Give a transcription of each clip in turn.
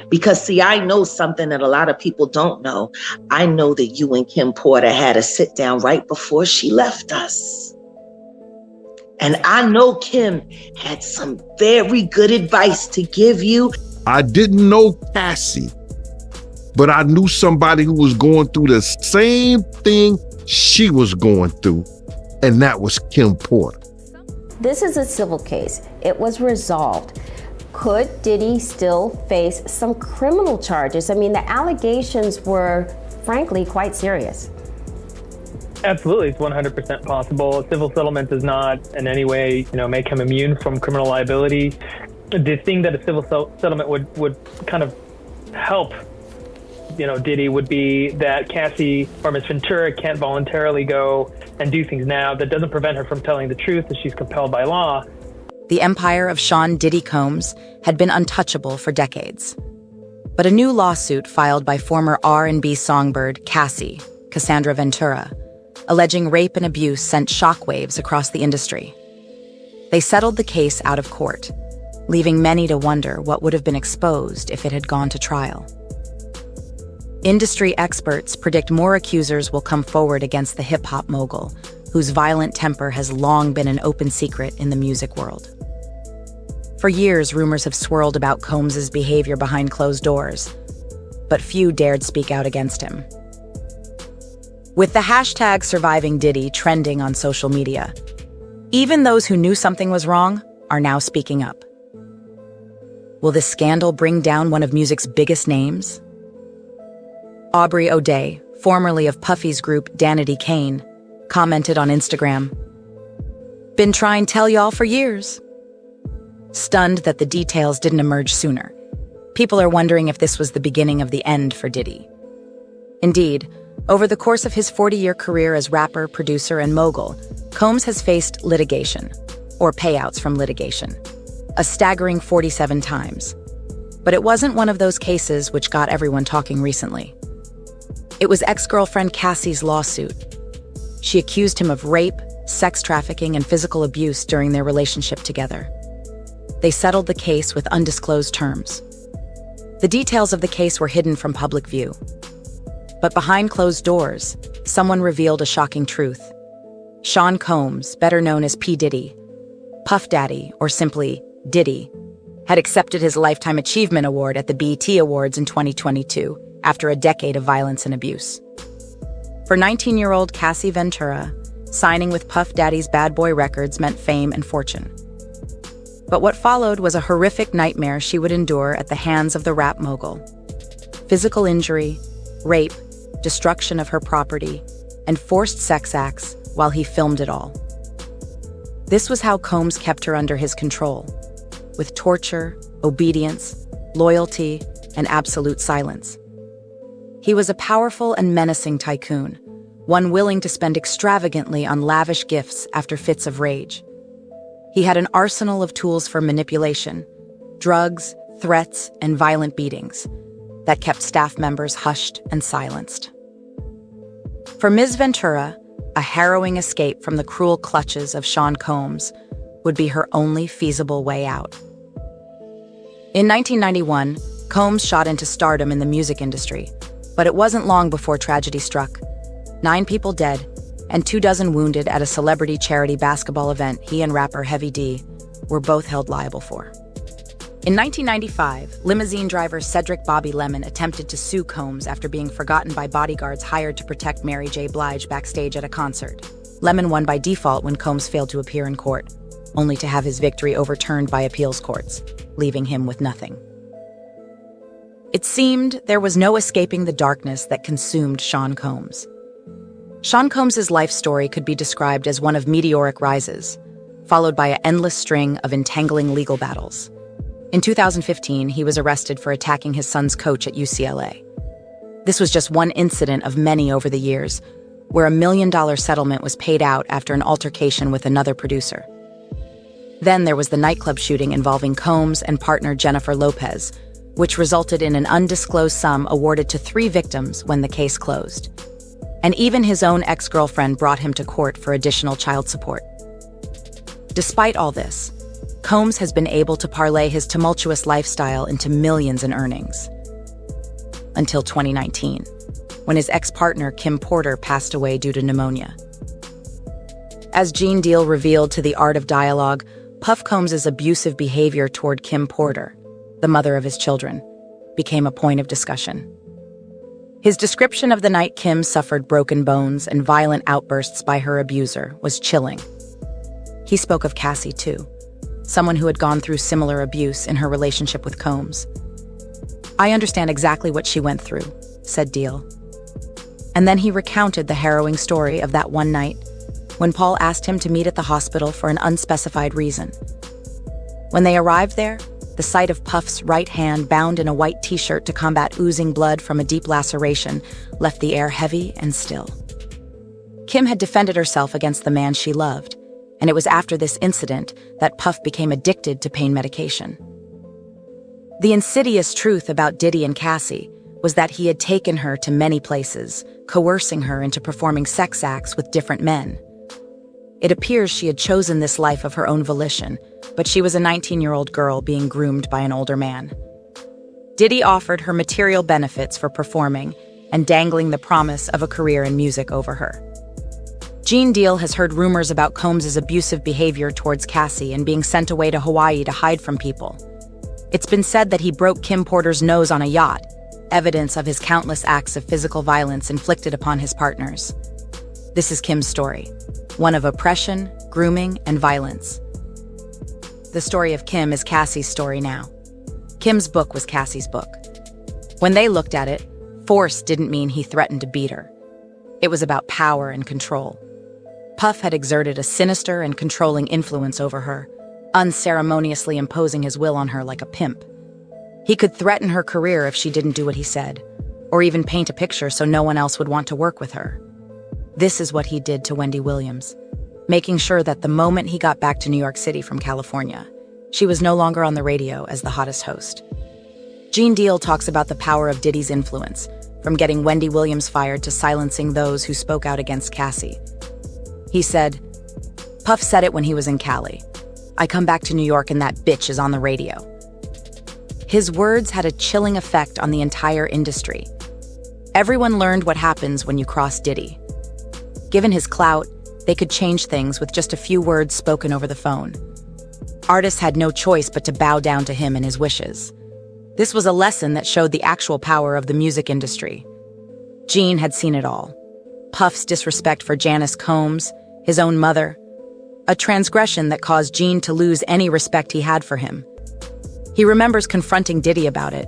Because see, I know something that a lot of people don't know. I know that you and Kim Porter had a sit down right before she left us. And I know Kim had some very good advice to give you. I didn't know Cassie, but I knew somebody who was going through the same thing she was going through, and that was Kim Porter. This is a civil case. It was resolved. Could Diddy still face some criminal charges? I mean, the allegations were, frankly, quite serious. Absolutely, it's 100% possible. A civil settlement does not in any way, make him immune from criminal liability. The thing that a civil settlement would kind of help, Diddy would be that Cassie or Ms. Ventura can't voluntarily go and do things now. That doesn't prevent her from telling the truth if she's compelled by law. The empire of Sean Diddy Combs had been untouchable for decades. But a new lawsuit filed by former R&B songbird Cassie Ventura, alleging rape and abuse, sent shockwaves across the industry. They settled the case out of court, leaving many to wonder what would have been exposed if it had gone to trial. Industry experts predict more accusers will come forward against the hip-hop mogul, whose violent temper has long been an open secret in the music world. For years, rumors have swirled about Combs' behavior behind closed doors, but few dared speak out against him. With the hashtag #SurvivingDiddy trending on social media, even those who knew something was wrong are now speaking up. Will this scandal bring down one of music's biggest names? Aubrey O'Day, formerly of Puffy's group Danity Kane, commented on Instagram, "Been trying to tell y'all for years." Stunned that the details didn't emerge sooner, people are wondering if this was the beginning of the end for Diddy. Indeed, over the course of his 40-year career as rapper, producer, and mogul, Combs has faced litigation, or payouts from litigation, a staggering 47 times. But it wasn't one of those cases which got everyone talking recently. It was ex-girlfriend Cassie's lawsuit. She accused him of rape, sex trafficking, and physical abuse during their relationship together. They settled the case with undisclosed terms. The details of the case were hidden from public view. But behind closed doors, someone revealed a shocking truth. Sean Combs, better known as P. Diddy, Puff Daddy, or simply Diddy, had accepted his Lifetime Achievement Award at the BET Awards in 2022 after a decade of violence and abuse. For 19-year-old Cassie Ventura, signing with Puff Daddy's Bad Boy Records meant fame and fortune. But what followed was a horrific nightmare she would endure at the hands of the rap mogul. Physical injury, rape, destruction of her property, and forced sex acts while he filmed it all. This was how Combs kept her under his control, with torture, obedience, loyalty, and absolute silence. He was a powerful and menacing tycoon, one willing to spend extravagantly on lavish gifts after fits of rage. He had an arsenal of tools for manipulation, drugs, threats, and violent beatings that kept staff members hushed and silenced. For Ms. Ventura, a harrowing escape from the cruel clutches of Sean Combs would be her only feasible way out. In 1991, Combs shot into stardom in the music industry, but it wasn't long before tragedy struck. 9 people dead and 24 wounded at a celebrity charity basketball event he and rapper Heavy D were both held liable for. In 1995, limousine driver Cedric Bobby Lemon attempted to sue Combs after being forgotten by bodyguards hired to protect Mary J. Blige backstage at a concert. Lemon won by default when Combs failed to appear in court, only to have his victory overturned by appeals courts, leaving him with nothing. It seemed there was no escaping the darkness that consumed Sean Combs. Sean Combs' life story could be described as one of meteoric rises, followed by an endless string of entangling legal battles. In 2015, he was arrested for attacking his son's coach at UCLA. This was just one incident of many over the years, where $1 million settlement was paid out after an altercation with another producer. Then there was the nightclub shooting involving Combs and partner Jennifer Lopez, which resulted in an undisclosed sum awarded to 3 victims when the case closed. And even his own ex-girlfriend brought him to court for additional child support. Despite all this, Combs has been able to parlay his tumultuous lifestyle into millions in earnings. Until 2019, when his ex-partner Kim Porter passed away due to pneumonia. As Gene Deal revealed to The Art of Dialogue, Puff Combs' abusive behavior toward Kim Porter, the mother of his children, became a point of discussion. His description of the night Kim suffered broken bones and violent outbursts by her abuser was chilling. He spoke of Cassie, too, someone who had gone through similar abuse in her relationship with Combs. "I understand exactly what she went through," said Deal. And then he recounted the harrowing story of that one night when Paul asked him to meet at the hospital for an unspecified reason. When they arrived there, the sight of Puff's right hand bound in a white t-shirt to combat oozing blood from a deep laceration left the air heavy and still. Kim had defended herself against the man she loved, and it was after this incident that Puff became addicted to pain medication. The insidious truth about Diddy and Cassie was that he had taken her to many places, coercing her into performing sex acts with different men. It appears she had chosen this life of her own volition, but she was a 19-year-old girl being groomed by an older man. Diddy offered her material benefits for performing and dangling the promise of a career in music over her. Gene Deal has heard rumors about Combs' abusive behavior towards Cassie and being sent away to Hawaii to hide from people. It's been said that he broke Kim Porter's nose on a yacht, evidence of his countless acts of physical violence inflicted upon his partners. This is Kim's story, one of oppression, grooming, and violence. The story of Kim is Cassie's story now. Kim's book was Cassie's book. When they looked at it, force didn't mean he threatened to beat her. It was about power and control. Puff had exerted a sinister and controlling influence over her, unceremoniously imposing his will on her like a pimp. He could threaten her career if she didn't do what he said, or even paint a picture so no one else would want to work with her. This is what he did to Wendy Williams, making sure that the moment he got back to New York City from California, she was no longer on the radio as the hottest host. Gene Deal talks about the power of Diddy's influence, from getting Wendy Williams fired to silencing those who spoke out against Cassie. He said, "Puff said it when he was in Cali. I come back to New York and that bitch is on the radio." His words had a chilling effect on the entire industry. Everyone learned what happens when you cross Diddy. Given his clout, they could change things with just a few words spoken over the phone. Artists had no choice but to bow down to him and his wishes. This was a lesson that showed the actual power of the music industry. Gene had seen it all. Puff's disrespect for Janice Combs, his own mother, a transgression that caused Gene to lose any respect he had for him. He remembers confronting Diddy about it.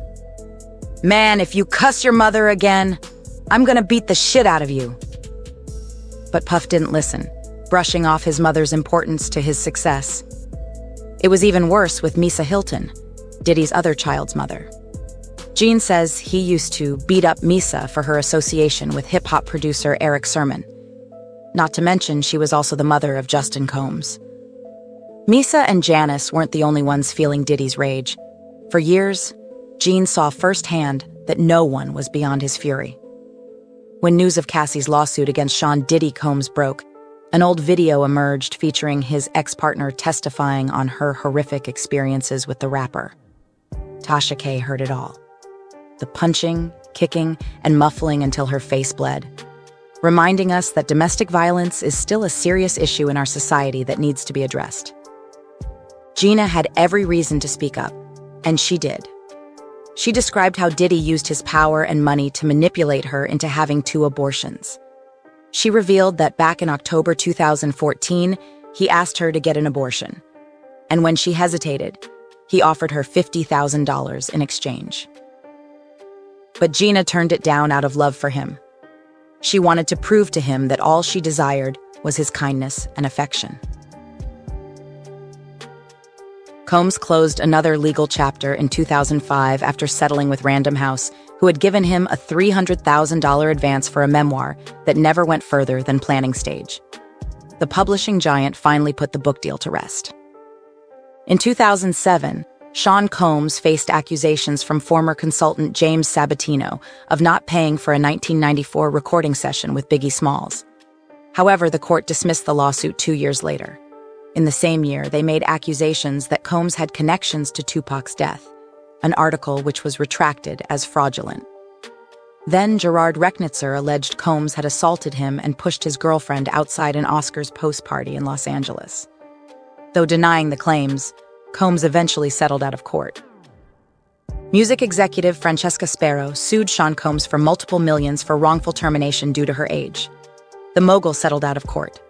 "Man, if you cuss your mother again, I'm gonna beat the shit out of you." But Puff didn't listen, brushing off his mother's importance to his success. It was even worse with Misa Hilton, Diddy's other child's mother. Gene says he used to beat up Misa for her association with hip-hop producer Eric Sermon. Not to mention, she was also the mother of Justin Combs. Misa and Janice weren't the only ones feeling Diddy's rage. For years, Gene saw firsthand that no one was beyond his fury. When news of Cassie's lawsuit against Sean Diddy Combs broke, an old video emerged featuring his ex-partner testifying on her horrific experiences with the rapper. Tasha K heard it all. The punching, kicking, and muffling until her face bled, reminding us that domestic violence is still a serious issue in our society that needs to be addressed. Gina had every reason to speak up, and she did. She described how Diddy used his power and money to manipulate her into having 2 abortions. She revealed that back in October 2014, he asked her to get an abortion. And when she hesitated, he offered her $50,000 in exchange. But Gina turned it down out of love for him. She wanted to prove to him that all she desired was his kindness and affection. Combs closed another legal chapter in 2005 after settling with Random House, who had given him a $300,000 advance for a memoir that never went further than planning stage. The publishing giant finally put the book deal to rest. In 2007, Sean Combs faced accusations from former consultant James Sabatino of not paying for a 1994 recording session with Biggie Smalls. However, the court dismissed the lawsuit 2 years later. In the same year, they made accusations that Combs had connections to Tupac's death, an article which was retracted as fraudulent. Then Gerard Recknitzer alleged Combs had assaulted him and pushed his girlfriend outside an Oscars post party in Los Angeles. Though denying the claims, Combs eventually settled out of court. Music executive Francesca Sparrow sued Sean Combs for multiple millions for wrongful termination due to her age. The mogul settled out of court.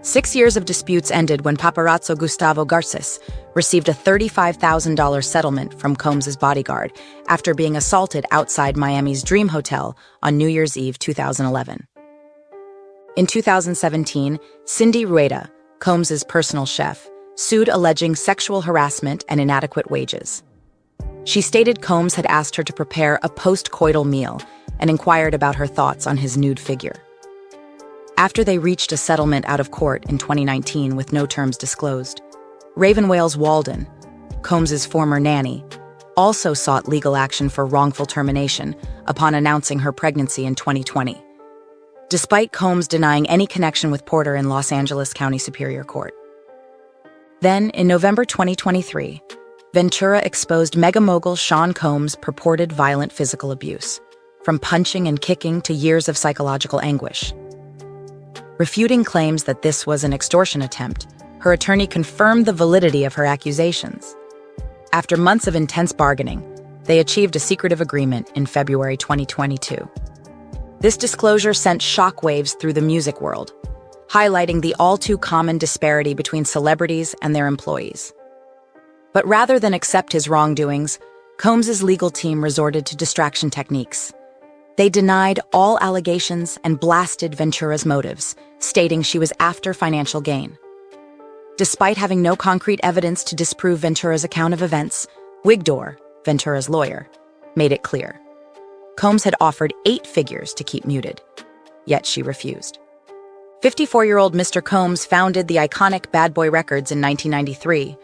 6 years of disputes ended when paparazzo Gustavo Garces received a $35,000 settlement from Combs' bodyguard after being assaulted outside Miami's Dream Hotel on New Year's Eve 2011. In 2017, Cindy Rueda, Combs' personal chef, sued alleging sexual harassment and inadequate wages. She stated Combs had asked her to prepare a post-coital meal and inquired about her thoughts on his nude figure. After they reached a settlement out of court in 2019 with no terms disclosed, Raven Wales Walden, Combs' former nanny, also sought legal action for wrongful termination upon announcing her pregnancy in 2020, despite Combs denying any connection with Porter in Los Angeles County Superior Court. Then, in November 2023, Ventura exposed mega mogul Sean Combs' purported violent physical abuse, from punching and kicking to years of psychological anguish. Refuting claims that this was an extortion attempt, her attorney confirmed the validity of her accusations. After months of intense bargaining, they achieved a secretive agreement in February 2022. This disclosure sent shockwaves through the music world, highlighting the all-too-common disparity between celebrities and their employees. But rather than accept his wrongdoings, Combs' legal team resorted to distraction techniques. They denied all allegations and blasted Ventura's motives, stating she was after financial gain. Despite having no concrete evidence to disprove Ventura's account of events, Wigdor, Ventura's lawyer, made it clear. Combs had offered 8 figures to keep muted, yet she refused. 54-year-old Mr. Combs founded the iconic Bad Boy Records in 1993,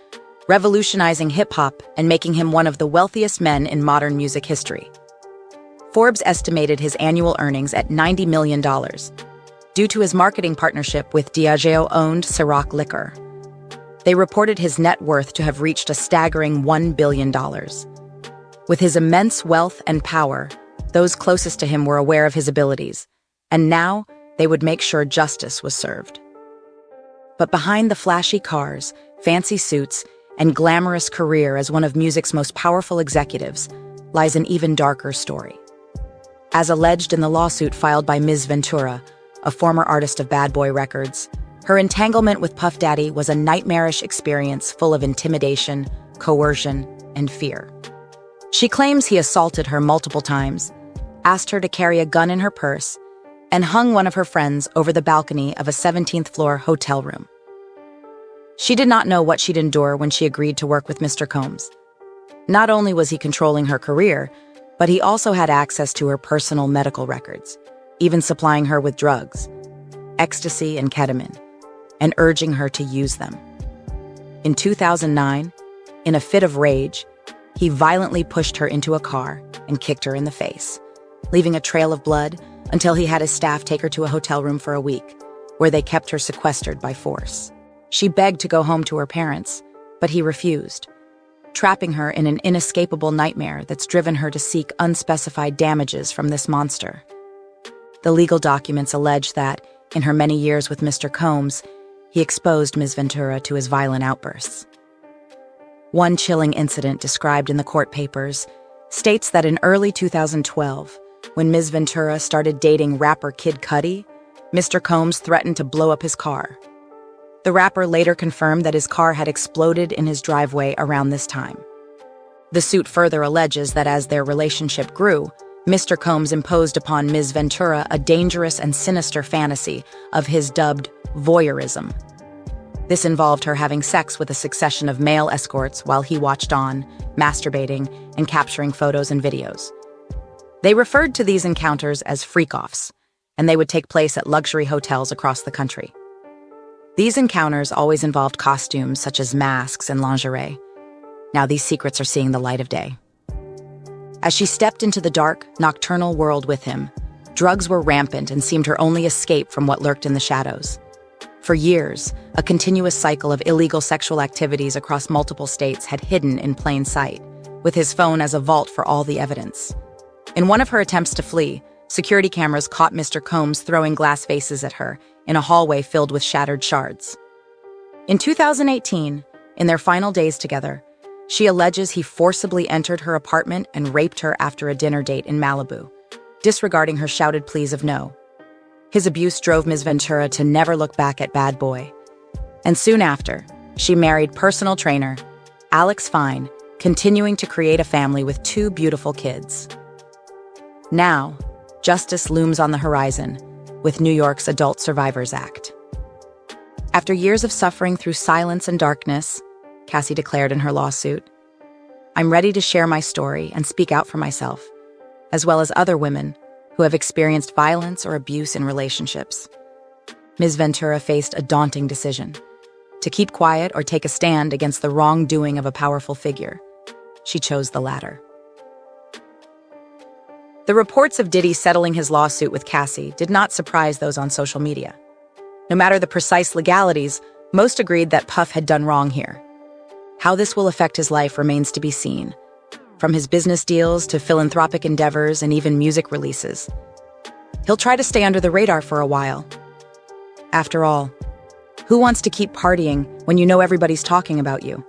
revolutionizing hip-hop and making him one of the wealthiest men in modern music history. Forbes estimated his annual earnings at $90 million, due to his marketing partnership with Diageo-owned Ciroc Liquor. They reported his net worth to have reached a staggering $1 billion. With his immense wealth and power, those closest to him were aware of his abilities, and now they would make sure justice was served. But behind the flashy cars, fancy suits, and glamorous career as one of music's most powerful executives lies an even darker story. As alleged in the lawsuit filed by Ms. Ventura, a former artist of Bad Boy Records, her entanglement with Puff Daddy was a nightmarish experience full of intimidation, coercion, and fear. She claims he assaulted her multiple times, asked her to carry a gun in her purse, and hung one of her friends over the balcony of a 17th-floor hotel room. She did not know what she'd endure when she agreed to work with Mr. Combs. Not only was he controlling her career, but he also had access to her personal medical records, even supplying her with drugs, ecstasy and ketamine, and urging her to use them. In 2009, in a fit of rage, he violently pushed her into a car and kicked her in the face, leaving a trail of blood until he had his staff take her to a hotel room for a week, where they kept her sequestered by force. She begged to go home to her parents, but he refused, trapping her in an inescapable nightmare that's driven her to seek unspecified damages from this monster. The legal documents allege that, in her many years with Mr. Combs, he exposed Ms. Ventura to his violent outbursts. One chilling incident described in the court papers states that in early 2012, when Ms. Ventura started dating rapper Kid Cudi, Mr. Combs threatened to blow up his car. The rapper later confirmed that his car had exploded in his driveway around this time. The suit further alleges that as their relationship grew, Mr. Combs imposed upon Ms. Ventura a dangerous and sinister fantasy of his dubbed voyeurism. This involved her having sex with a succession of male escorts while he watched on, masturbating, and capturing photos and videos. They referred to these encounters as freak-offs, and they would take place at luxury hotels across the country. These encounters always involved costumes such as masks and lingerie. Now these secrets are seeing the light of day. As she stepped into the dark, nocturnal world with him, drugs were rampant and seemed her only escape from what lurked in the shadows. For years, a continuous cycle of illegal sexual activities across multiple states had hidden in plain sight, with his phone as a vault for all the evidence. In one of her attempts to flee, security cameras caught Mr. Combs throwing glass vases at her in a hallway filled with shattered shards. In 2018, in their final days together, she alleges he forcibly entered her apartment and raped her after a dinner date in Malibu, disregarding her shouted pleas of no. His abuse drove Ms. Ventura to never look back at Bad Boy. And soon after, she married personal trainer Alex Fine, continuing to create a family with 2 beautiful kids. Now, justice looms on the horizon with New York's Adult Survivors Act. After years of suffering through silence and darkness, Cassie declared in her lawsuit, "I'm ready to share my story and speak out for myself, as well as other women who have experienced violence or abuse in relationships." Ms. Ventura faced a daunting decision: to keep quiet or take a stand against the wrongdoing of a powerful figure. She chose the latter. The reports of Diddy settling his lawsuit with Cassie did not surprise those on social media. No matter the precise legalities, most agreed that Puff had done wrong here. How this will affect his life remains to be seen, from his business deals to philanthropic endeavors and even music releases. He'll try to stay under the radar for a while. After all, who wants to keep partying when you know everybody's talking about you?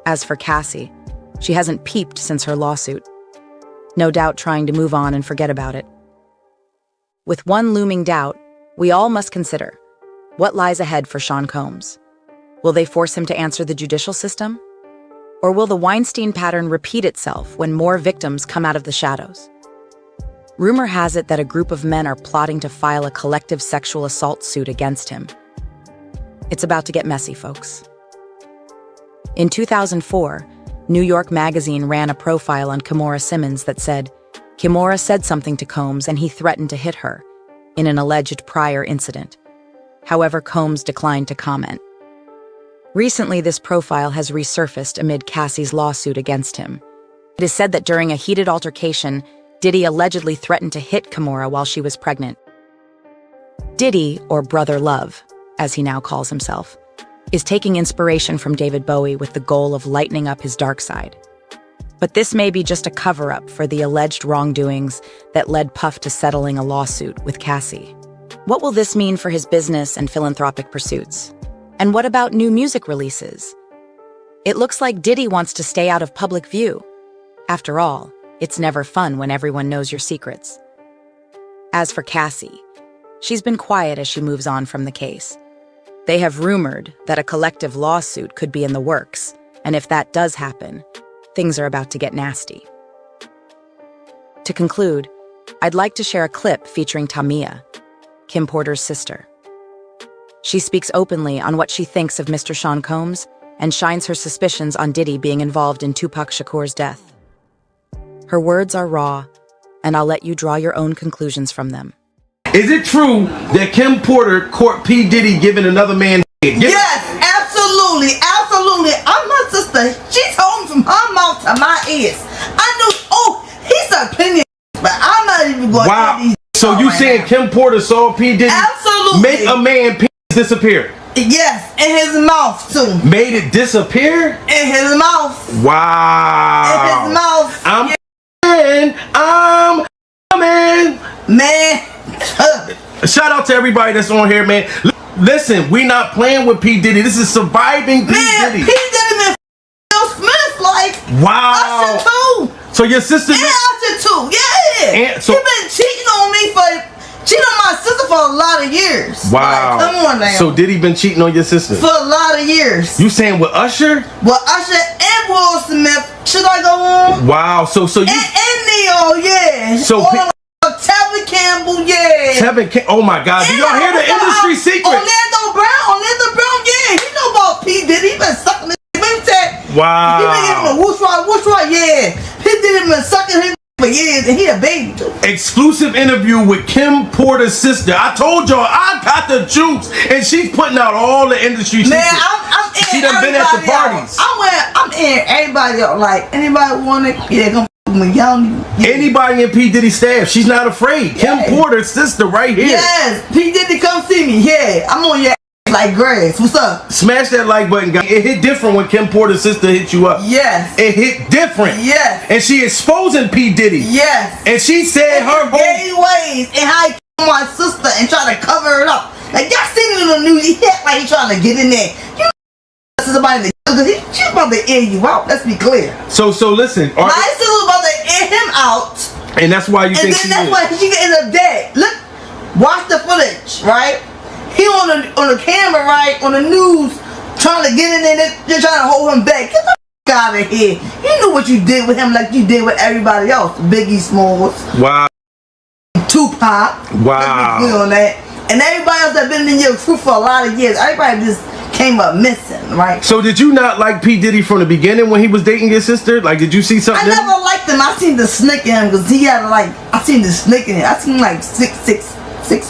As for Cassie, she hasn't peeped since her lawsuit, no doubt trying to move on and forget about it. With one looming doubt, we all must consider: what lies ahead for Sean Combs? Will they force him to answer the judicial system? Or will the Weinstein pattern repeat itself when more victims come out of the shadows? Rumor has it that a group of men are plotting to file a collective sexual assault suit against him. It's about to get messy, folks. In 2004, New York Magazine ran a profile on Kimora Simmons that said, Kimora said something to Combs and he threatened to hit her, in an alleged prior incident. However, Combs declined to comment. Recently, this profile has resurfaced amid Cassie's lawsuit against him. It is said that during a heated altercation, Diddy allegedly threatened to hit Kimora while she was pregnant. Diddy, or Brother Love, as he now calls himself, is taking inspiration from David Bowie with the goal of lightening up his dark side. But this may be just a cover-up for the alleged wrongdoings that led Puff to settling a lawsuit with Cassie. What will this mean for his business and philanthropic pursuits? And what about new music releases? It looks like Diddy wants to stay out of public view. After all, it's never fun when everyone knows your secrets. As for Cassie, she's been quiet as she moves on from the case. They have rumored that a collective lawsuit could be in the works, and if that does happen, things are about to get nasty. To conclude, I'd like to share a clip featuring Tamia, Kim Porter's sister. She speaks openly on what she thinks of Mr. Sean Combs and shines her suspicions on Diddy being involved in Tupac Shakur's death. Her words are raw, and I'll let you draw your own conclusions from them. Is it true that Kim Porter caught P. Diddy giving another man head? Yes, absolutely, absolutely. I'm my sister. She told me from her mouth to my ears. I knew, he said plenty of but I'm not even going wow. to these. So you right saying now. Kim Porter saw P. Diddy Absolutely. make a man penis disappear? Yes, in his mouth too. Made it disappear? In his mouth. Wow. In his mouth. I'm coming. Man. Shout out to everybody that's on here, man. Listen, we not playing with P. Diddy. This is surviving P. Diddy. P. Diddy been Will Smith like wow. Usher too. So your sister and Usher too. Yeah. And so, he been cheating on me cheating on my sister for a lot of years. Wow. Like, come on now. So Diddy been cheating on your sister? For a lot of years. You saying with Usher? With Usher and Will Smith. Should I go on? Wow. So you and Neo, yeah. So Tevin Campbell, yeah. Oh my God. Do y'all hear the industry secret? Orlando Brown, yeah. He know about P. Diddy. He been sucking his wow. He been giving him a whoosh right, yeah. P. Diddy been sucking his for years, and he a baby too. Exclusive interview with Kim Porter's sister. I told y'all I got the juice, and she's putting out all the industry secrets. Man, I'm in. She done been at the parties. I'm in everybody out. Like anybody want it, yeah, come when young. Anybody in P. Diddy staff, she's not afraid. Kim Porter's sister right here. Yes, P. Diddy, come see me. Yeah, I'm on your ass like grass. What's up? Smash that like button, guys. It hit different when Kim Porter's sister hit you up. Yes. It hit different. Yes. And she exposing P. Diddy. Yes. And she said her whole gay ways and how he killed my sister and try to cover it up. Like y'all seen it on the news. He act like he trying to get in there. You know somebody because she's about to air you out. Let's be clear. So listen. My sister was about to air him out. And that's why you think she And then that's why she ended up dead. Look, watch the footage, right? He on the camera, right, on the news, trying to get in there. They're trying to hold him back. Get the f out of here. You knew what you did with him like you did with everybody else. Biggie Smalls. Wow. Tupac. Wow. Let's be clear on that. And everybody else that been in your crew for a lot of years. Everybody just came up missing, right? So did you not like P. Diddy from the beginning when he was dating your sister? Like, did you see something? I never liked him. I seen the snake in him because he had I seen the snake in him. I seen like six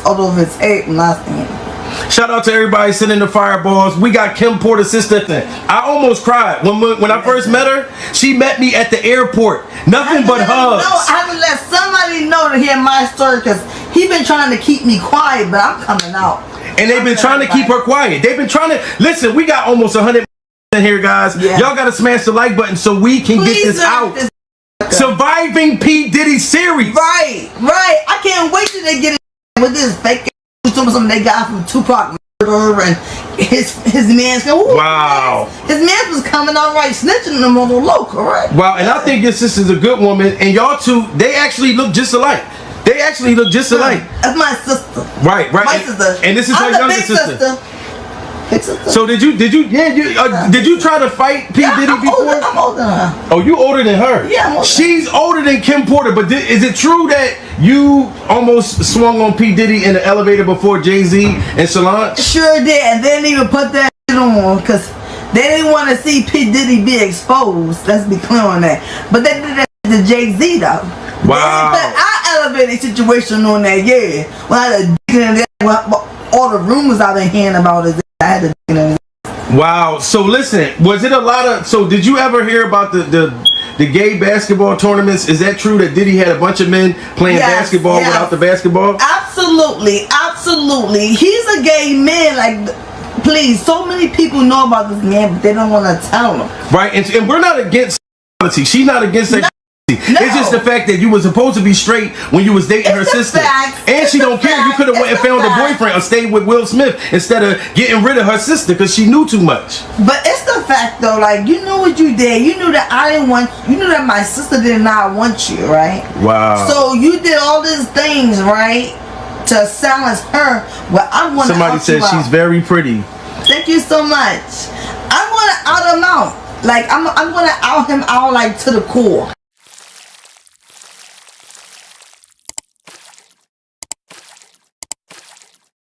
all over his head when I seen him. Shout out to everybody sending the fireballs. We got Kim Porter's sister. I almost cried when I first met her. She met me at the airport. Nothing but hugs. No, I haven't let somebody know to hear my story because he been trying to keep me quiet, but I'm coming out. And they've been trying to keep her quiet. They've been trying to listen. We got almost 100 in here, guys. Yeah. Y'all got to smash the like button so we can get this out. Surviving P. Diddy series. Right. I can't wait till they get it with this fake. Something they got from Tupac murder and his man's going. Wow. His man was coming out right, snitching them on the low, correct? Wow, and I think your sister's a good woman, and y'all two, they actually look just alike. That's my sister. Right. My sister. And this is her younger sister. So did you try to fight P. Diddy before? I'm older than her. Oh, you older than her? Yeah, I'm older. She's older than Kim Porter, but is it true that you almost swung on P. Diddy in the elevator before Jay-Z and Solange? Sure did, and they didn't even put that shit on because they didn't want to see P. Diddy be exposed. Let's be clear on that. But they did that to Jay-Z though. Wow. They didn't put our elevator situation on that, yeah. When I had all the rumors I've been hearing about is I had to. Wow. So listen, was it a lot of? So did you ever hear about the gay basketball tournaments? Is that true that Diddy had a bunch of men playing basketball without the basketball? Absolutely. He's a gay man. Like, please, so many people know about this man, but they don't want to tell them. Right, and we're not against sexuality. She's not against sexuality. No. It's just the fact that you were supposed to be straight when you was dating her sister. And she don't care. You could have went and found a boyfriend or stayed with Will Smith instead of getting rid of her sister because she knew too much. But it's the fact though, like, you knew what you did. You knew that I didn't want, you knew that my sister did not want you, right? Wow. So you did all these things, right, to silence her. Well, I want to. Somebody said she's very pretty. Thank you so much. I'm gonna out him out. Like I'm gonna out him out like to the core.